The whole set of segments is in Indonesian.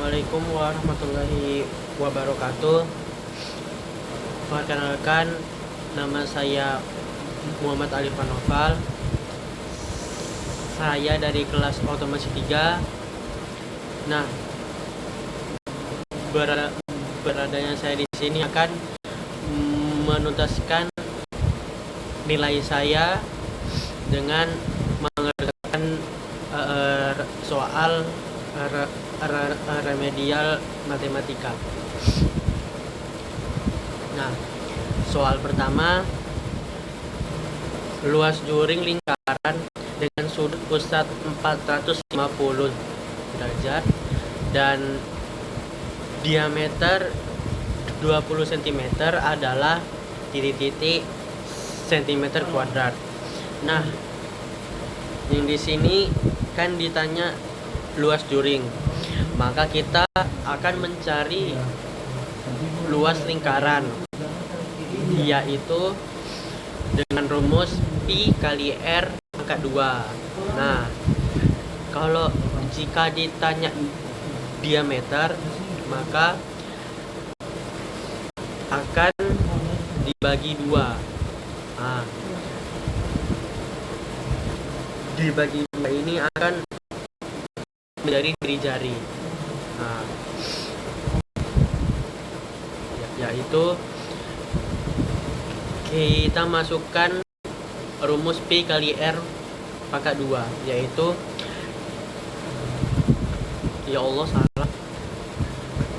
Assalamualaikum warahmatullahi wabarakatuh. Perkenalkan, nama saya Muhammad Alifan Noval. Saya dari kelas otomasi 3. Nah, beradanya saya di sini akan menuntaskan nilai saya dengan mengerjakan soal remedial matematika. Nah, soal pertama, luas juring lingkaran dengan sudut pusat 450 derajat dan diameter 20 cm adalah titik-titik cm². Nah, yang di sini kan ditanya luas juring, maka kita akan mencari luas lingkaran, yaitu dengan rumus pi kali r pangkat 2. Nah, kalau jika ditanya diameter, maka akan dibagi 2. Nah, dibagi 2 ini akan menjadi jari-jari. Nah, yaitu kita masukkan rumus P kali R pangkat 2, yaitu ya Allah salah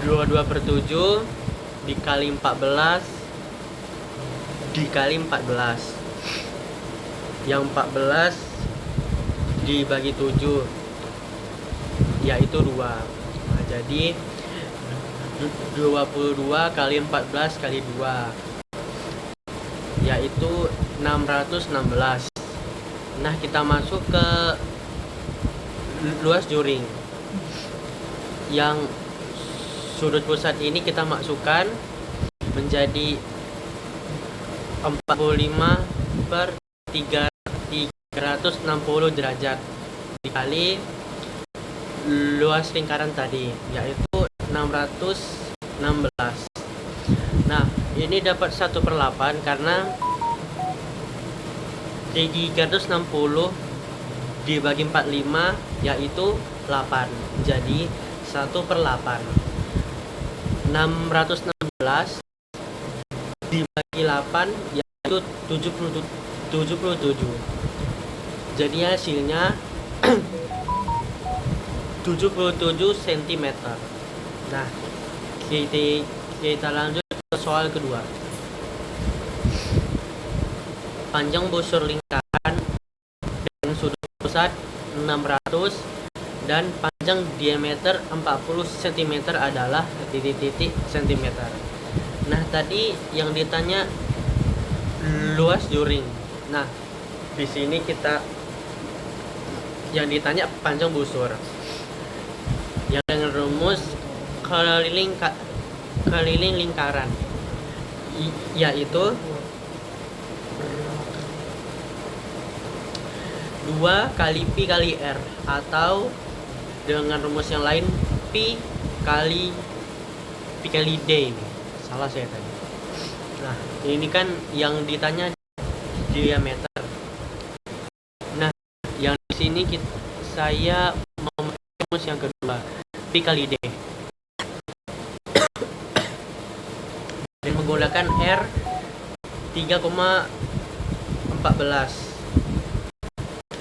22/7 dikali 14 dikali 14, yang 14 dibagi 7 yaitu 2. Nah, jadi 22 kali 14 kali 2 yaitu 616. Nah, kita masuk ke luas juring. Yang sudut pusat ini kita masukkan menjadi 45/360 derajat dikali luas lingkaran tadi, yaitu 616. Nah, ini dapat 1/8 karena 360 dibagi 45 yaitu 8. Jadi 1/8. 616 dibagi 8 yaitu 77. Jadi hasilnya 77 cm. Nah, kita lanjut ke soal kedua. Panjang busur lingkaran dengan sudut pusat 600 dan panjang diameter 40 cm adalah titik-titik cm. Nah, tadi yang ditanya luas juring. Nah, di sini kita yang ditanya panjang busur. Yang dengan rumus keliling lingkaran, yaitu 2 kali pi kali r, atau dengan rumus yang lain pi kali d. Ini salah saya tadi. Nah, ini kan yang ditanya diameter. Nah, yang di sini saya mau rumus yang kedua, pi kali d, dan menggunakan r 3,14.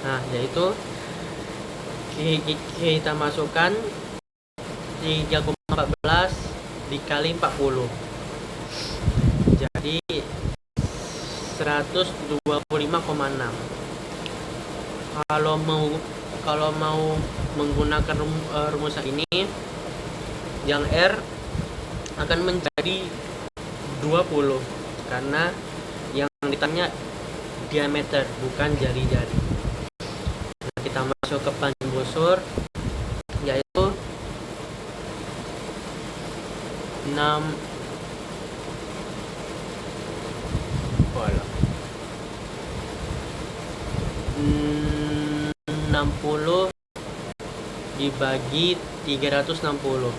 Nah, yaitu kita masukkan 3,14 dikali 40, jadi 125,6. Kalau mau menggunakan rumus ini, yang R akan menjadi 20 karena yang ditanya diameter bukan jari-jari. Nah, kita masuk ke panjang busur, yaitu 60 dibagi 360,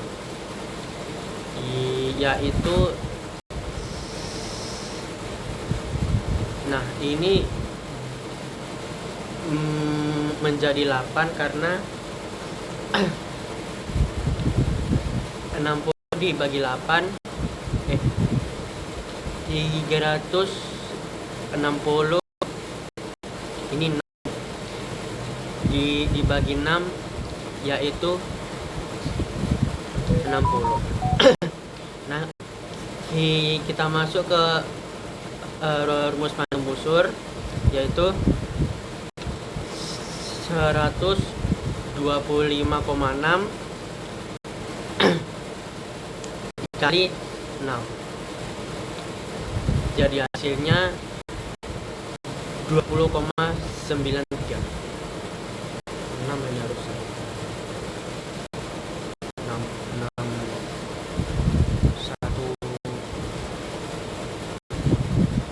yaitu, nah ini menjadi 8 karena 60 dibagi 8, 360 ini 6, dibagi 6 yaitu 60. Nah, kita masuk ke rumus pandang busur, yaitu 125,6 kali 6. Jadi hasilnya 20,93. 6 ini harus 6 1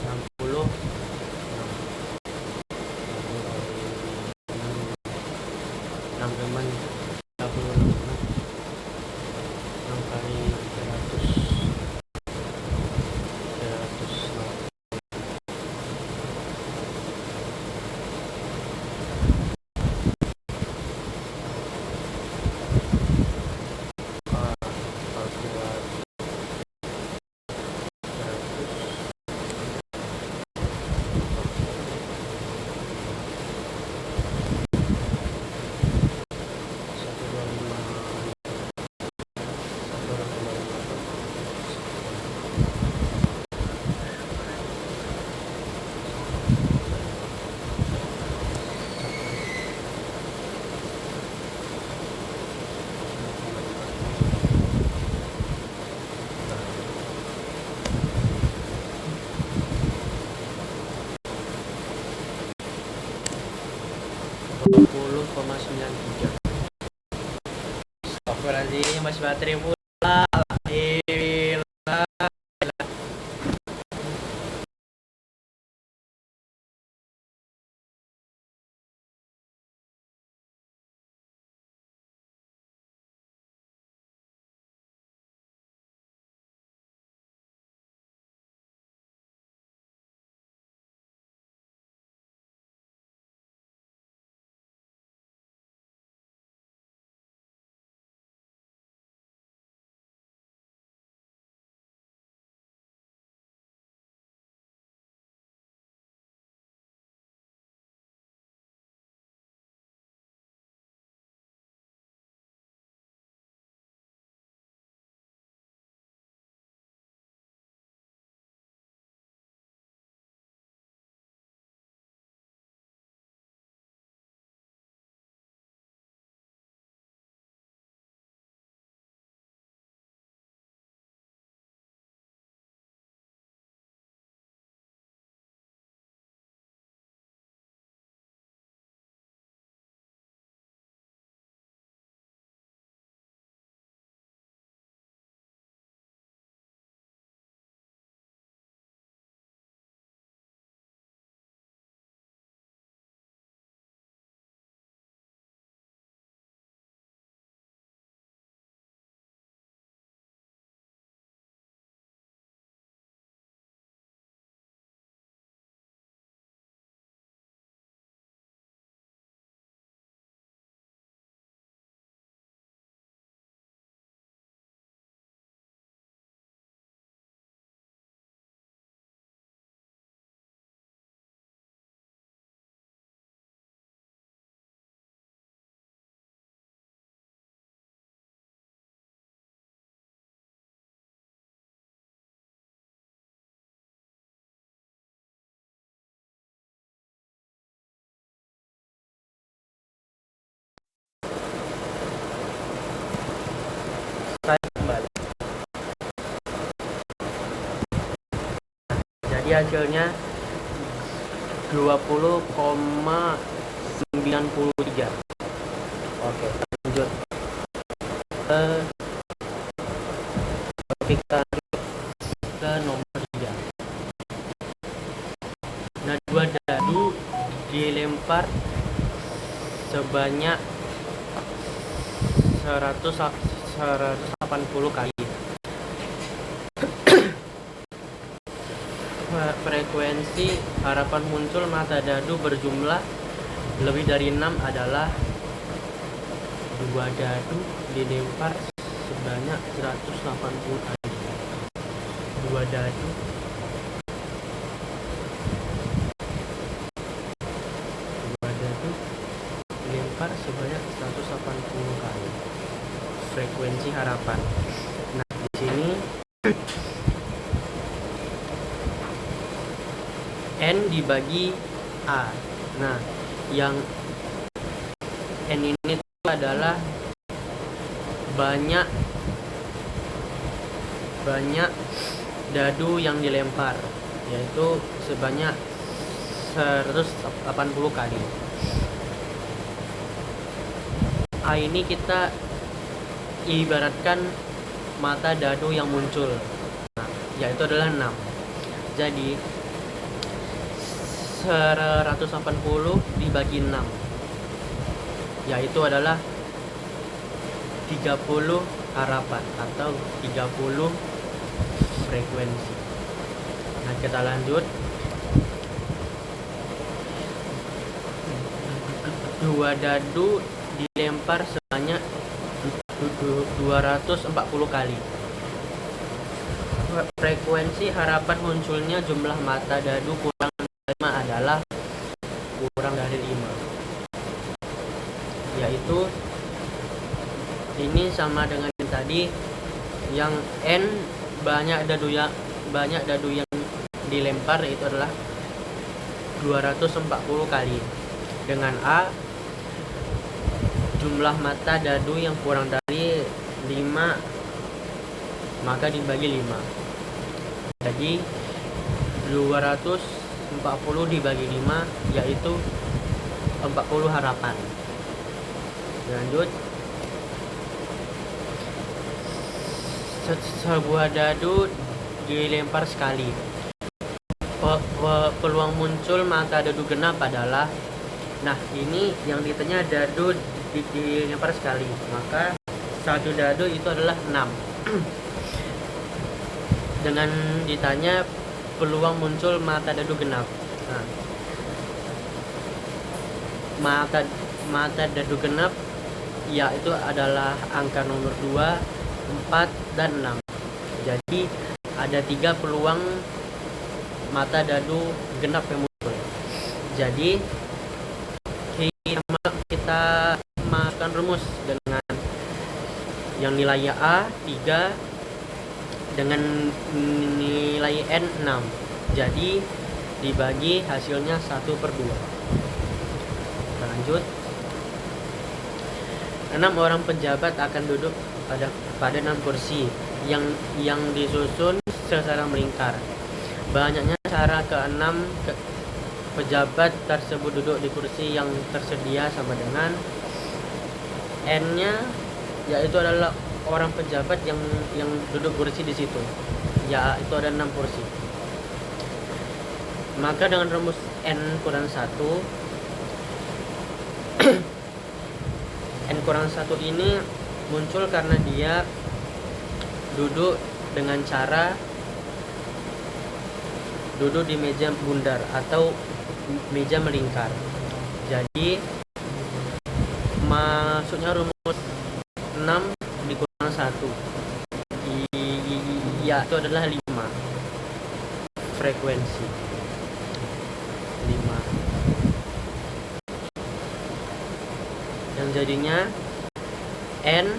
60 6 teman 36, 6 kali 20,93. Astagfirullahaladzim, masih baterai pula. Saya kembali. Jadi hasilnya 20,93. Oke, lanjut. Kita ke nomor 3. Nah, 2 dadu dilempar sebanyak 180 kali. Frekuensi harapan muncul mata dadu berjumlah lebih dari 6 adalah 2 dadu dilempar sebanyak 180 kali. 2 dadu dilempar sebanyak 180 kali. Frekuensi harapan. Nah, di sini N dibagi A. Nah, yang N ini adalah banyak dadu yang dilempar, yaitu sebanyak 180 kali. A ini kita ibaratkan mata dadu yang muncul, nah, yaitu adalah 6. Jadi 180 dibagi 6, yaitu adalah 30 harapan atau 30 frekuensi. Nah, kita lanjut. 2 dadu dilempar sebanyak 240 kali. Frekuensi harapan munculnya jumlah mata dadu kurang dari 5 adalah kurang dari 5, yaitu ini sama dengan yang tadi, yang N banyak dadu yang dilempar itu adalah 240 kali. Dengan A, jumlah mata dadu yang kurang dari 5 maka dibagi 5. Jadi 240 dibagi 5 yaitu 40 harapan. Lanjut. Sebuah dadu dilempar sekali. Peluang muncul mata dadu genap adalah, nah ini yang ditanya dadu dilempar sekali, maka satu dadu itu adalah 6. Dengan ditanya peluang muncul mata dadu genap, nah, mata dadu genap yaitu adalah angka nomor 2, 4, dan 6. Jadi ada 3 peluang mata dadu genap yang muncul. Jadi kita masukkan rumus dengan yang nilainya A 3 dengan nilai N 6. Jadi dibagi hasilnya 1/2. Kita lanjut. 6 orang pejabat akan duduk pada 6 kursi yang disusun secara melingkar. Banyaknya cara ke-6 pejabat tersebut duduk di kursi yang tersedia sama dengan N-nya, yaitu adalah orang pejabat yang duduk kursi di situ. Ya, itu ada 6 kursi. Maka dengan rumus N kurang 1 N kurang 1 ini muncul karena dia duduk dengan cara duduk di meja bundar atau meja melingkar. Jadi maksudnya rumus 6 dikurang 1 ya itu adalah 5 frekuensi 5, yang jadinya N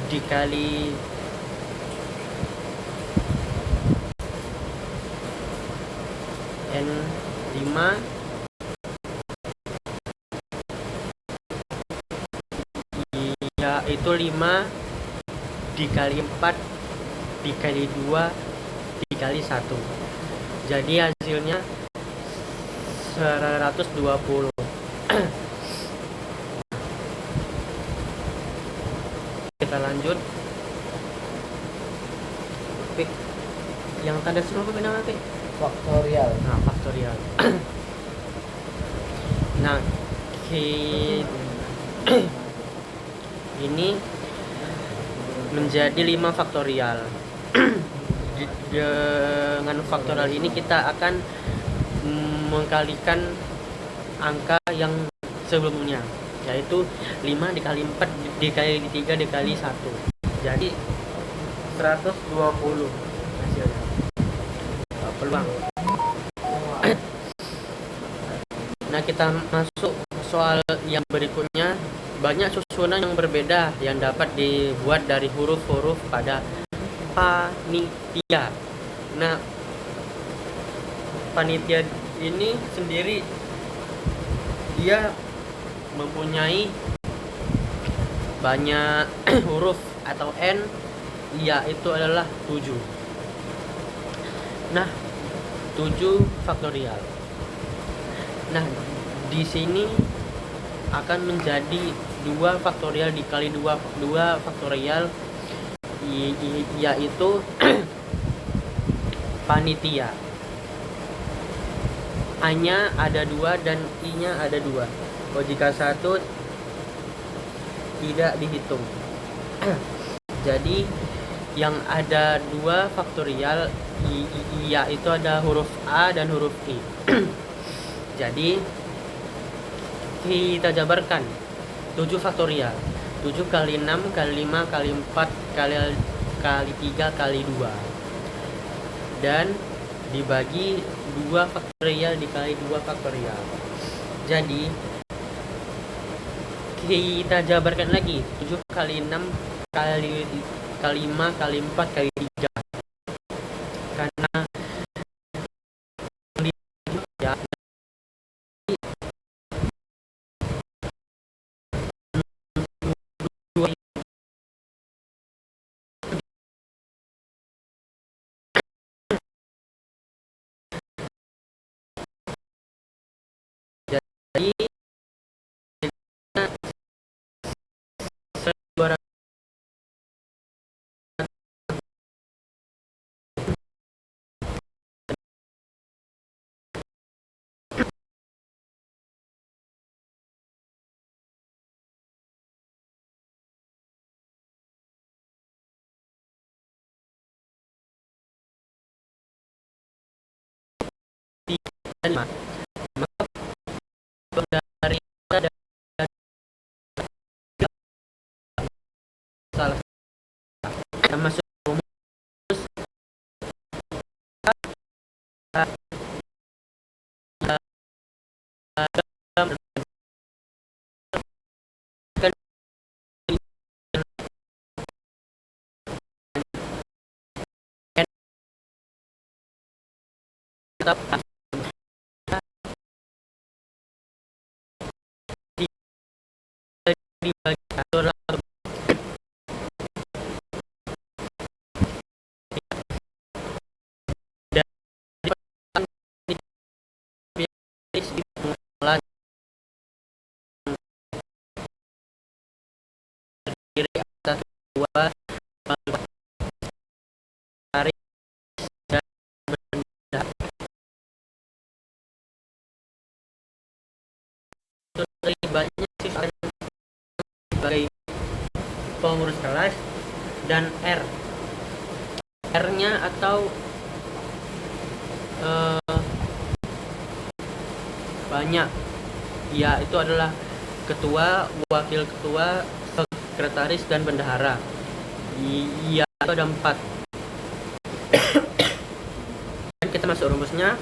dikali N 5 yaitu 5 dikali 4 dikali 2 dikali 1. Jadi hasilnya 120. Kita lanjut. Pik, yang tanda seru apa namanya, Pik? Faktorial. Nah, faktorial. Nah, ini menjadi 5 faktorial. Dengan faktorial ini kita akan mengkalikan angka yang sebelumnya, yaitu 5 dikali 4 dikali 3 dikali 1, jadi 120 hasilnya. Peluang. Nah, kita masuk soal yang berikutnya. Banyak susunan yang berbeda yang dapat dibuat dari huruf-huruf pada panitia. Nah, panitia ini sendiri dia mempunyai banyak huruf atau N, yaitu adalah 7. Nah, 7 faktorial. Nah, di sini akan menjadi 2 faktorial dikali 2 faktorial, yaitu panitia. A-nya ada 2 dan I-nya ada 2. Jika 1 tidak dihitung. Jadi yang ada 2 faktorial, yaitu ada huruf A dan huruf I. Jadi kita jabarkan 7 faktorial. 7 kali 6 kali 5 kali 4 kali 3 kali 2. Dan dibagi 2 faktorial dikali 2 faktorial. Jadi kita jabarkan lagi 7 kali 6 kali 5 kali 4 kali 3. Karena ya, jadi dari salah termasuk rumus tetap dibagi atur diri atas 2 tarik dan benda terlibatnya siswa sebagai pengurus kelas, dan R-nya atau banyak, ya itu adalah ketua, wakil ketua, sekretaris, dan bendahara. Iya, itu ada 4. Dan kita masuk rumusnya.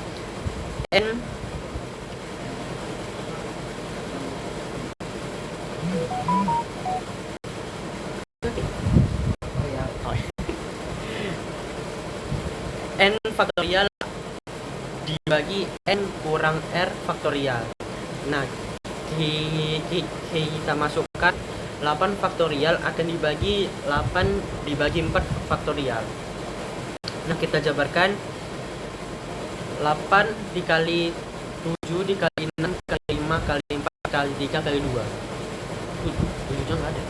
N N faktorial dibagi N kurang R faktorial. Nah, kita masukkan 8 faktorial akan dibagi 8 dibagi 4 faktorial. Nah, kita jabarkan 8 dikali 7 dikali 6 kali 5 kali 4 kali 3 kali 2. 7-nya nggak ada.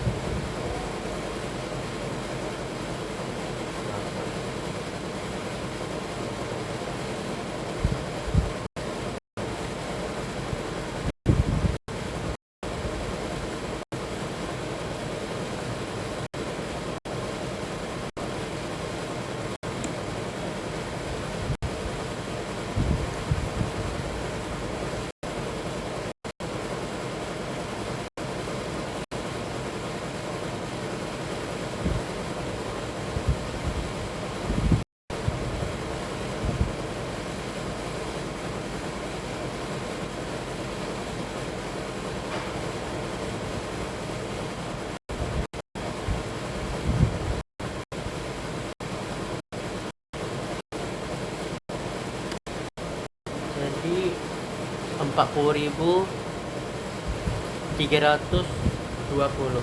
40.320.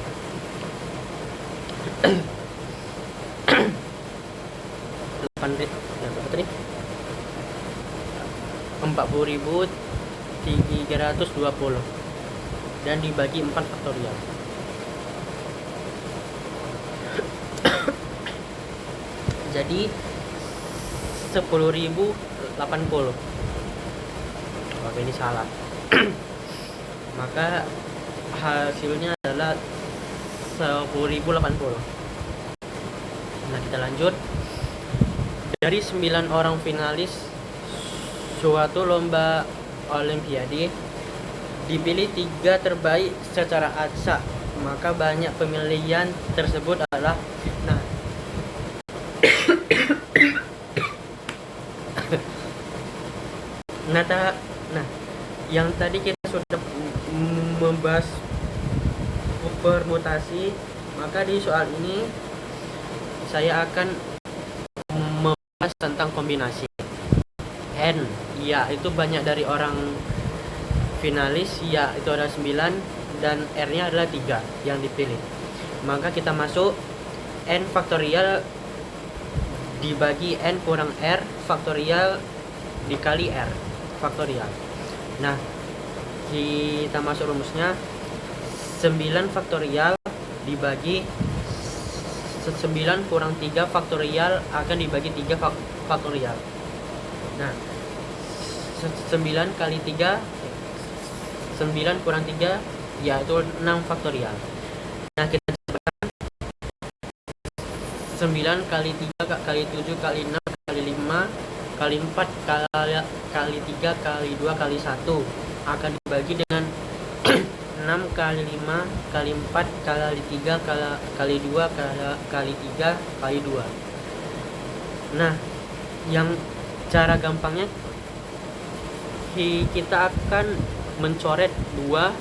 Berapa tadi? 40.320 dan dibagi 4 faktorial. Jadi 10.080. Oke, ini salah. Maka hasilnya adalah 10.080. Nah, kita lanjut. Dari 9 orang finalis suatu lomba olimpiade, dipilih 3 terbaik secara acak. Maka banyak pemilihan tersebut adalah nah, yang tadi kita sudah membahas permutasi, maka di soal ini saya akan membahas tentang kombinasi. N, ya itu banyak dari orang finalis, ya itu ada 9 dan R-nya adalah 3 yang dipilih. Maka kita masuk N faktorial dibagi N kurang R faktorial dikali R faktorial. Nah, kita masuk rumusnya. 9 faktorial dibagi 9 kurang 3 faktorial akan dibagi 3 faktorial. Nah, 9 kali 3, 9 kurang 3 yaitu 6 faktorial. Nah, kita coba 9 kali 3 kali 7 kali 6 kali 5 kali 4 kali 3 kali 2 kali 1 akan dibagi dengan 6 kali 5 kali 4 kali 3 kali 2 kali 3 kali 2. Nah, yang cara gampangnya kita akan mencoret 2,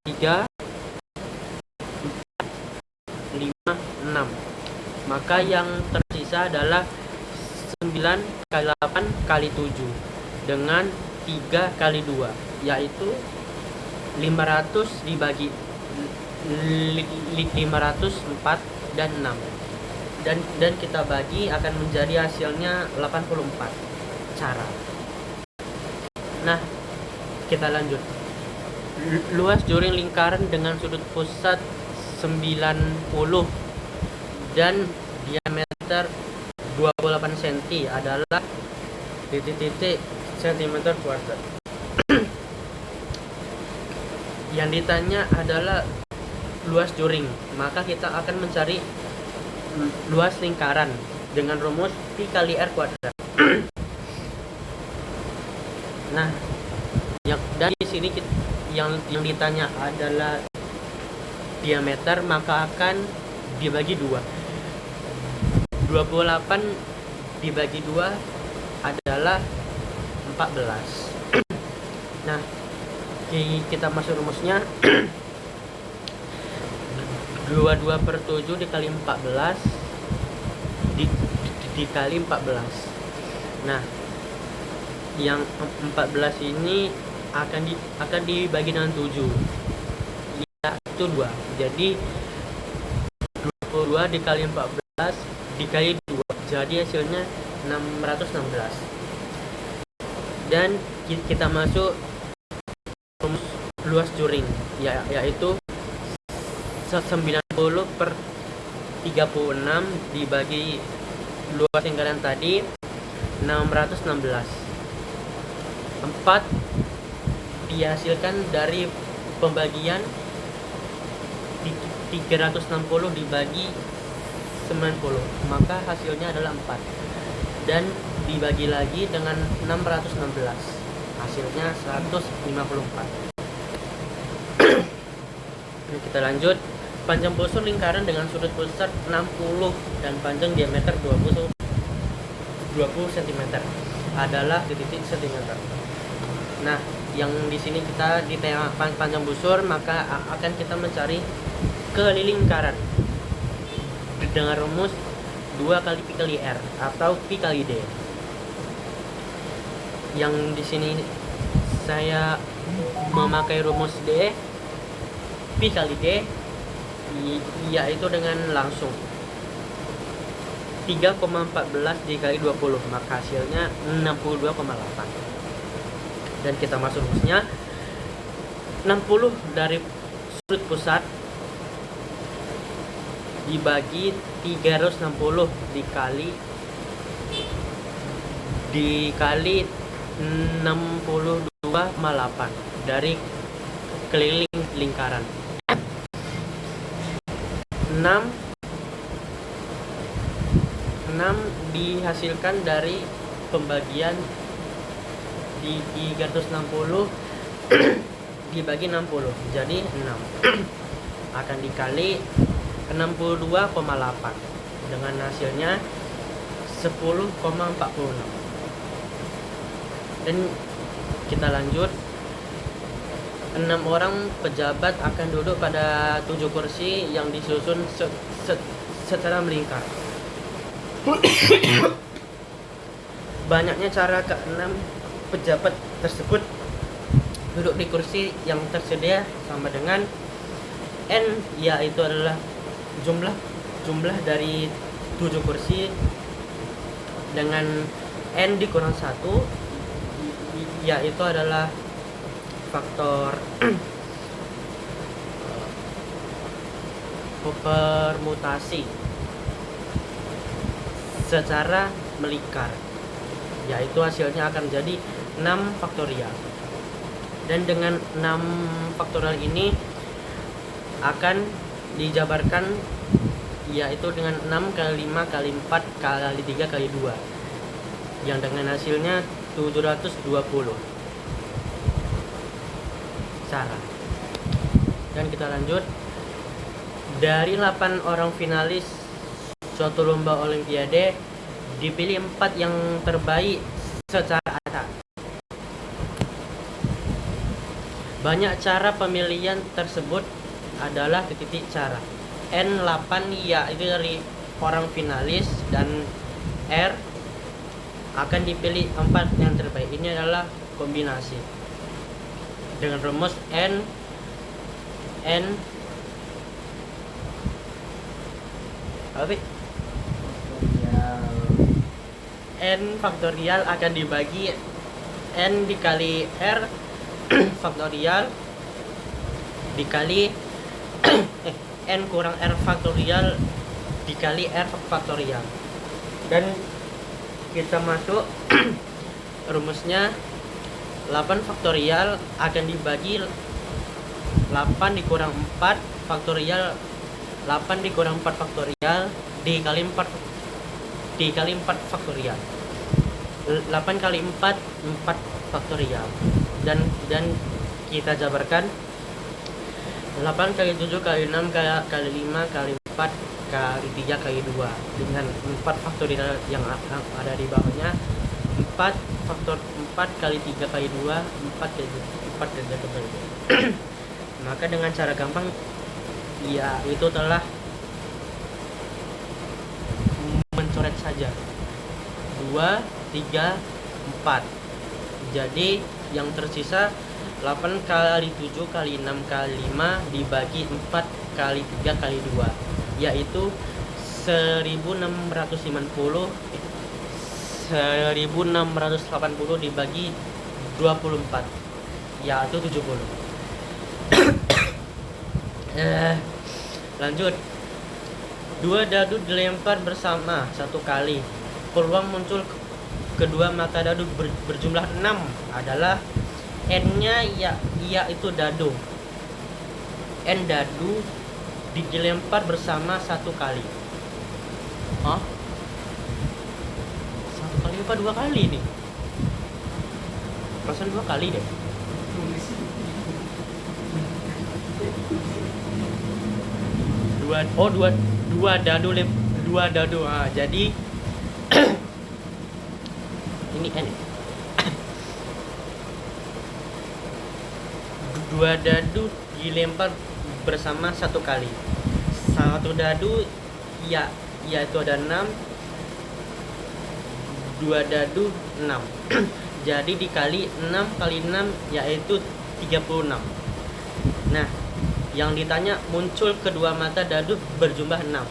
3, 4, 5, 6. Maka yang tersisa adalah 9 kali 8 kali 7 dengan 3 kali 2, yaitu 500 dibagi 504 dan 6. Dan kita bagi akan menjadi hasilnya 84 cara. Nah, kita lanjut. Luas juring lingkaran dengan sudut pusat 90 dan diameter 28 cm adalah titik-titik centimeter kuadrat. Yang ditanya adalah luas juring, maka kita akan mencari luas lingkaran dengan rumus Pi kali R kuadrat. Nah, dari sini yang ditanya adalah diameter, maka akan dibagi 2. 28 dibagi 2 adalah 14. Nah, kita masuk rumusnya. 22/7 dikali 14 dikali 14. Nah, yang 14 ini akan dibagi dengan 7, yaitu 2. Jadi 22 dikali 14 dikali 2, jadi hasilnya 616. Dan kita masuk rumus luas juring, yaitu 90/36 dibagi luas lingkaran tadi 616. 4 dihasilkan dari pembagian 360 dibagi 90, maka hasilnya adalah 4 dan dibagi lagi dengan 616, hasilnya 154. Ini kita lanjut. Panjang busur lingkaran dengan sudut pusat 60 dan panjang diameter 20 cm adalah titik centimeter. Nah, yang di sini kita di tema panjang busur, maka akan kita mencari keliling lingkaran dengan rumus 2 kali Pi kali R atau Pi kali D. Yang di sini saya memakai rumus D, Pi kali D, yaitu dengan langsung 3,14 dikali 20, maka hasilnya 62,8. Dan kita masuk rumusnya, 60 dari sudut pusat dibagi 360 dikali 62,8 dari keliling lingkaran. 6 dihasilkan dari pembagian di 360 dibagi 60, jadi 6 akan dikali 62,8 dengan hasilnya 10,46. Dan kita lanjut, 6 orang pejabat akan duduk pada 7 kursi yang disusun secara melingkar. Banyaknya cara ke-6 pejabat tersebut duduk di kursi yang tersedia sama dengan N, yaitu adalah jumlah dari 7 kursi dengan N dikurang 1, yaitu adalah faktor permutasi secara melingkar, yaitu hasilnya akan jadi 6 faktorial. Dan dengan 6 faktorial ini akan dijabarkan, yaitu dengan 6 kali 5 kali 4 kali 3 kali 2, yang dengan hasilnya 720 cara. Dan kita lanjut, dari 8 orang finalis suatu lomba olimpiade dipilih 4 yang terbaik secara acak. Banyak cara pemilihan tersebut adalah titik cara. N8 yaitu dari orang finalis, dan R akan dipilih 4 yang terbaik. Ini adalah kombinasi dengan rumus N faktorial akan dibagi N dikali R faktorial dikali N kurang R faktorial dikali R faktorial. Dan kita masuk rumusnya, 8 faktorial akan dibagi 8 dikurang 4 faktorial, 8 dikurang 4 faktorial dikali 4 faktorial, 8 kali 4 faktorial. Dan kita jabarkan, 8 kali 7 kali 6 kali 5 kali 4 kali 3 kali 2 dengan 4 faktorial yang ada di bawahnya, 4 kali 3 kali 2 4 kali 3 kali 2. Maka dengan cara gampang, ya itu telah mencoret saja 2, 3, 4. Jadi yang tersisa 8 kali 7 kali 6 kali 5 dibagi 4 kali 3 kali 2, yaitu 1680 dibagi 24, yaitu 70. Lanjut, 2 dadu dilempar bersama satu kali, peluang muncul kedua mata dadu berjumlah 6 adalah N-nya yaitu dadu. N dadu dilempar bersama satu kali. Hah? Satu kali apa 2 kali nih? Perasaan 2 kali deh. Dua dadu. Jadi ini N. 2 dadu dilempar bersama satu kali. Satu dadu yaitu ada 6. 2 dadu 6. Jadi dikali 6 kali 6 yaitu 36. Nah, yang ditanya muncul kedua mata dadu berjumlah 6.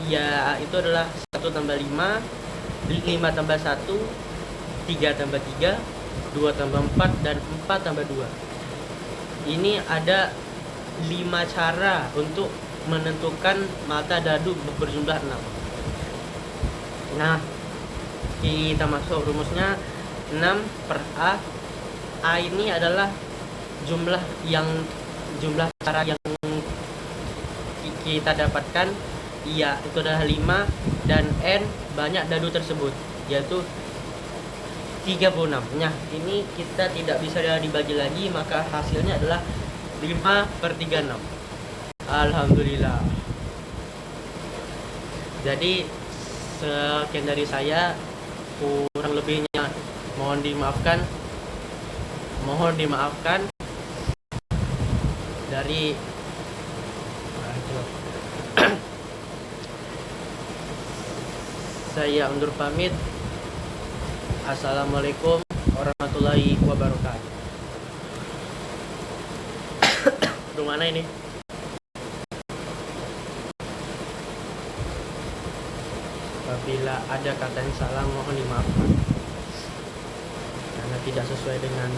Ya, itu adalah 1 tambah 5, 5 tambah 1, 3 tambah 3, 2 tambah 4, dan 4 tambah 2. Ini ada 5 cara untuk menentukan mata dadu berjumlah 6. Nah, kita masuk rumusnya. 6 per A. A ini adalah jumlah cara yang kita dapatkan, iya, itu adalah 5, dan N banyak dadu tersebut, yaitu 36. Nah, ini kita tidak bisa dibagi lagi, maka hasilnya adalah 5 per 36. Alhamdulillah. Jadi sekian dari saya, kurang lebihnya mohon dimaafkan dari saya undur pamit. Assalamualaikum warahmatullahi wabarakatuh. Aduh, mana ini? Apabila ada kata yang salah mohon dimaafkan, karena tidak sesuai dengan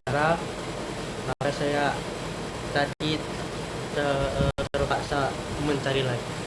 cara, maka saya tadi terpaksa mencari lagi.